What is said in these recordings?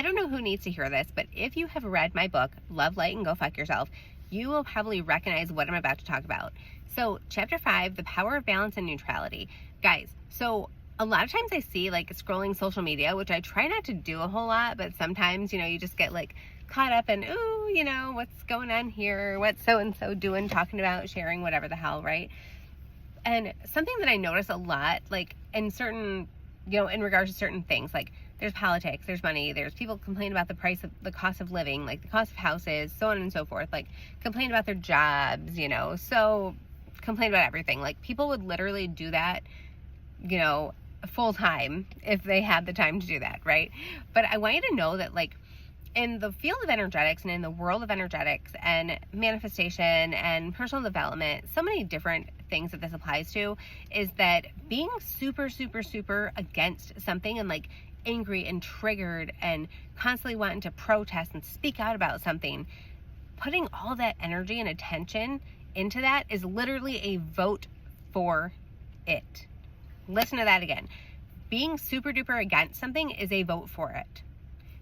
don't know who needs to hear this, but if you have read my book, Love, Light, and Go Fuck Yourself, you will probably recognize what I'm about to talk about. So chapter 5, the power of balance and neutrality. Guys, so a lot of times I see like scrolling social media, which I try not to do a whole lot, but sometimes, you just get like caught up in, ooh, what's going on here? What's so-and-so doing, talking about, sharing, whatever the hell, right? And something that I notice a lot, like in certain, in regards to certain things, like there's politics, there's money, there's people complain about the cost of living, like the cost of houses, so on and so forth, like complain about their jobs, so complain about everything. Like people would literally do that, full time if they had the time to do that, right? But I want you to know that like in the field of energetics and in the world of energetics and manifestation and personal development, so many different things that this applies to, is that being super, super, super against something and like angry and triggered and constantly wanting to protest and speak out about something, putting all that energy and attention into that is literally a vote for it. Listen to that again. Being super duper against something is a vote for it,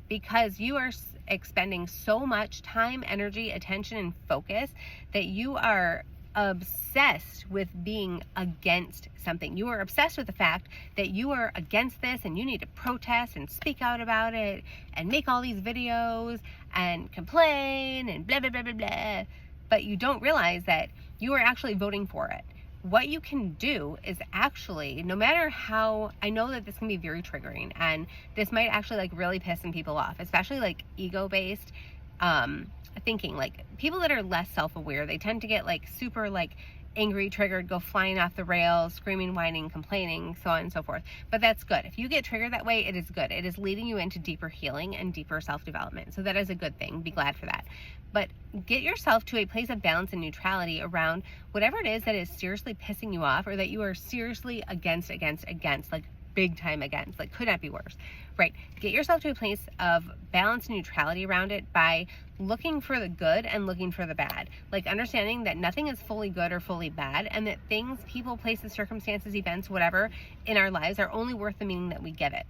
because you are expending so much time, energy, attention, and focus that you are obsessed with being against something. You are obsessed with the fact that you are against this and you need to protest and speak out about it and make all these videos and complain and blah, blah, blah, blah, blah. But you don't realize that you are actually voting for it. What you can do is actually, no matter how, I know that this can be very triggering and this might actually like really piss some people off, especially like ego-based thinking. Like people that are less self-aware, they tend to get like super like angry, triggered, go flying off the rails, screaming, whining, complaining, so on and so forth. But that's good. If you get triggered that way, it is good. It is leading you into deeper healing and deeper self-development. So that is a good thing. Be glad for that. But get yourself to a place of balance and neutrality around whatever it is that is seriously pissing you off, or that you are seriously against, like big time against, like could not be worse, right? Get yourself to a place of balance and neutrality around it by looking for the good and looking for the bad. Like understanding that nothing is fully good or fully bad, and that things, people, places, circumstances, events, whatever in our lives are only worth the meaning that we give it.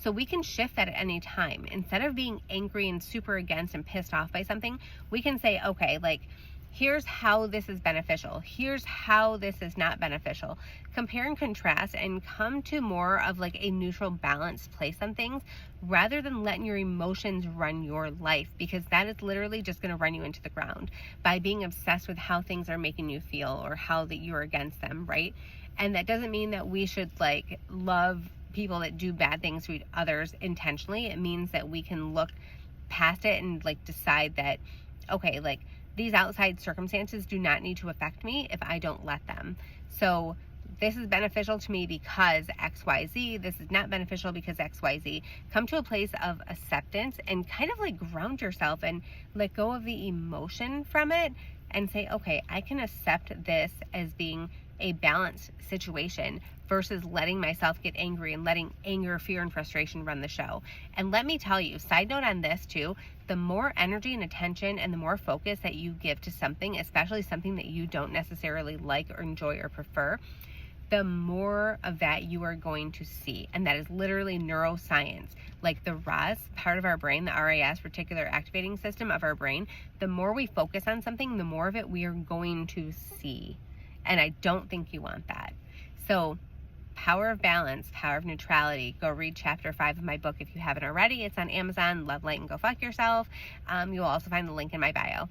So we can shift that at any time. Instead of being angry and super against and pissed off by something, we can say, okay, like, here's how this is beneficial. Here's how this is not beneficial. Compare and contrast and come to more of like a neutral, balanced place on things, rather than letting your emotions run your life, because that is literally just going to run you into the ground by being obsessed with how things are making you feel or how that you're against them, right? And that doesn't mean that we should like love people that do bad things to others intentionally. It means that we can look past it and like decide that, okay, like these outside circumstances do not need to affect me if I don't let them. So this is beneficial to me because XYZ. This is not beneficial because XYZ. Come to a place of acceptance and kind of like ground yourself and let go of the emotion from it and say, okay, I can accept this as being a balanced situation versus letting myself get angry and letting anger, fear, and frustration run the show. And let me tell you, side note on this too, the more energy and attention and the more focus that you give to something, especially something that you don't necessarily like or enjoy or prefer, the more of that you are going to see. And that is literally neuroscience. Like the RAS part of our brain, the RAS, reticular activating system of our brain, the more we focus on something, the more of it we are going to see. And I don't think you want that. So power of balance, power of neutrality. Go read chapter 5 of my book if you haven't already. It's on Amazon. Love, Light, and Go Fuck Yourself. You'll also find the link in my bio.